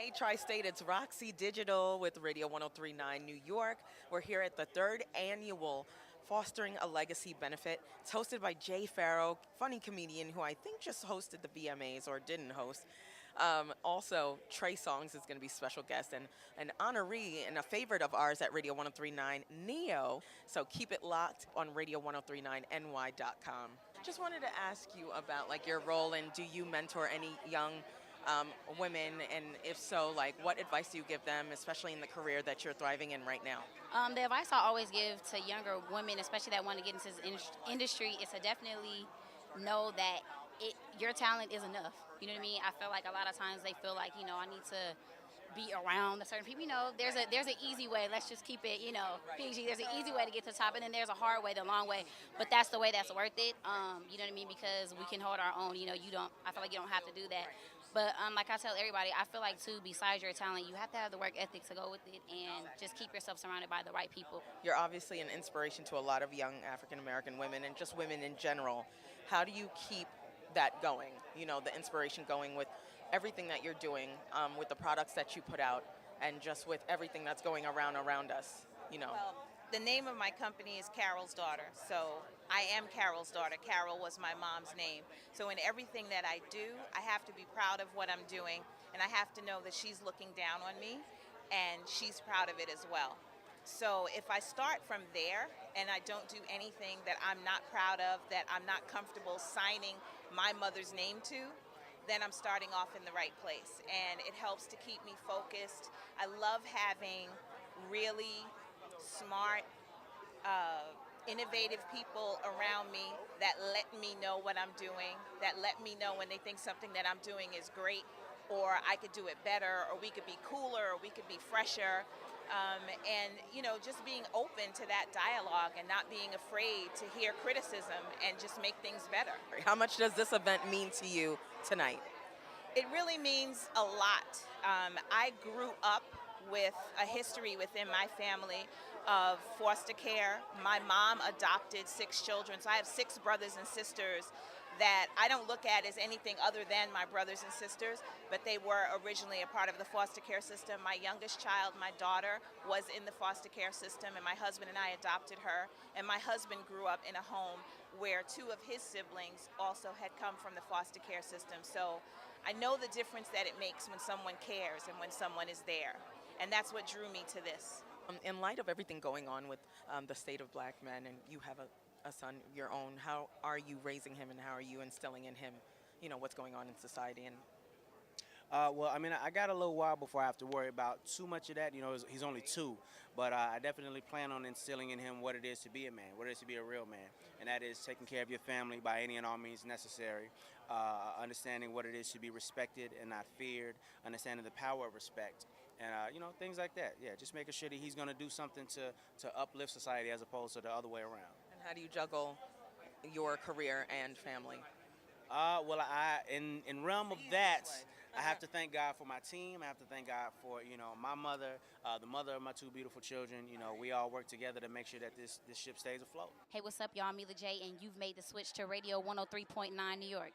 Hey, Tri-State, it's Roxie Digital with Radio 1039 New York. We're here at the third annual Fostering a Legacy benefit. It's hosted by Jay Farrow, funny comedian who I think just hosted the VMAs or didn't host. Also, Trey Songs is going to be special guest and an honoree and a favorite of ours at Radio 1039 Neo. So keep it locked on radio1039ny.com. Just wanted to ask you about like your role and do you mentor any young women, and if so, like what advice do you give them, especially in the career that you're thriving in right now? The advice I always give to younger women, especially that want to get into this industry, is to definitely know that your talent is enough. You know what I mean? I feel like a lot of times they feel like I need to be around a certain people. There's an easy way. Let's just keep it PG. There's an easy way to get to the top, and then there's a hard way, the long way. But that's the way that's worth it. You know what I mean? Because we can hold our own. You don't. I feel like you don't have to do that. But like I tell everybody, I feel like too, besides your talent, you have to have the work ethic to go with it, and just keep yourself surrounded by the right people. You're obviously an inspiration to a lot of young African American women and just women in general. How do you keep that going? The inspiration going with everything that you're doing, with the products that you put out, and just with everything that's going around us. Well, the name of my company is Carol's Daughter. So I am Carol's daughter. Carol was my mom's name. So in everything that I do, I have to be proud of what I'm doing, and I have to know that she's looking down on me and she's proud of it as well. So if I start from there and I don't do anything that I'm not proud of, that I'm not comfortable signing my mother's name to, then I'm starting off in the right place. And it helps to keep me focused. I love having really smart, innovative people around me that let me know what I'm doing, that let me know when they think something that I'm doing is great, or I could do it better, or we could be cooler, or we could be fresher. And just being open to that dialogue and not being afraid to hear criticism and just make things better. How much does this event mean to you tonight? It really means a lot. I grew up with a history within my family of foster care. My mom adopted 6 children, so I have 6 brothers and sisters that I don't look at as anything other than my brothers and sisters, but they were originally a part of the foster care system. My youngest child, my daughter, was in the foster care system, and my husband and I adopted her. And my husband grew up in a home where 2 of his siblings also had come from the foster care system. So I know the difference that it makes when someone cares and when someone is there. And that's what drew me to this. In light of everything going on with the state of black men, and you have a son of your own, how are you raising him and how are you instilling in him, what's going on in society? And Well, I mean, I got a little while before I have to worry about too much of that. He's only 2, but I definitely plan on instilling in him what it is to be a man, what it is to be a real man, and that is taking care of your family by any and all means necessary, understanding what it is to be respected and not feared, understanding the power of respect, and things like that. Yeah, just making sure that he's going to do something to uplift society as opposed to the other way around. and how do you juggle your career and family? Well, in realm of that, I have to thank God for my team. I have to thank God for my mother, the mother of my 2 beautiful children. We all work together to make sure that this ship stays afloat. Hey, what's up, y'all? Mila J, and you've made the switch to Radio 103.9 New York.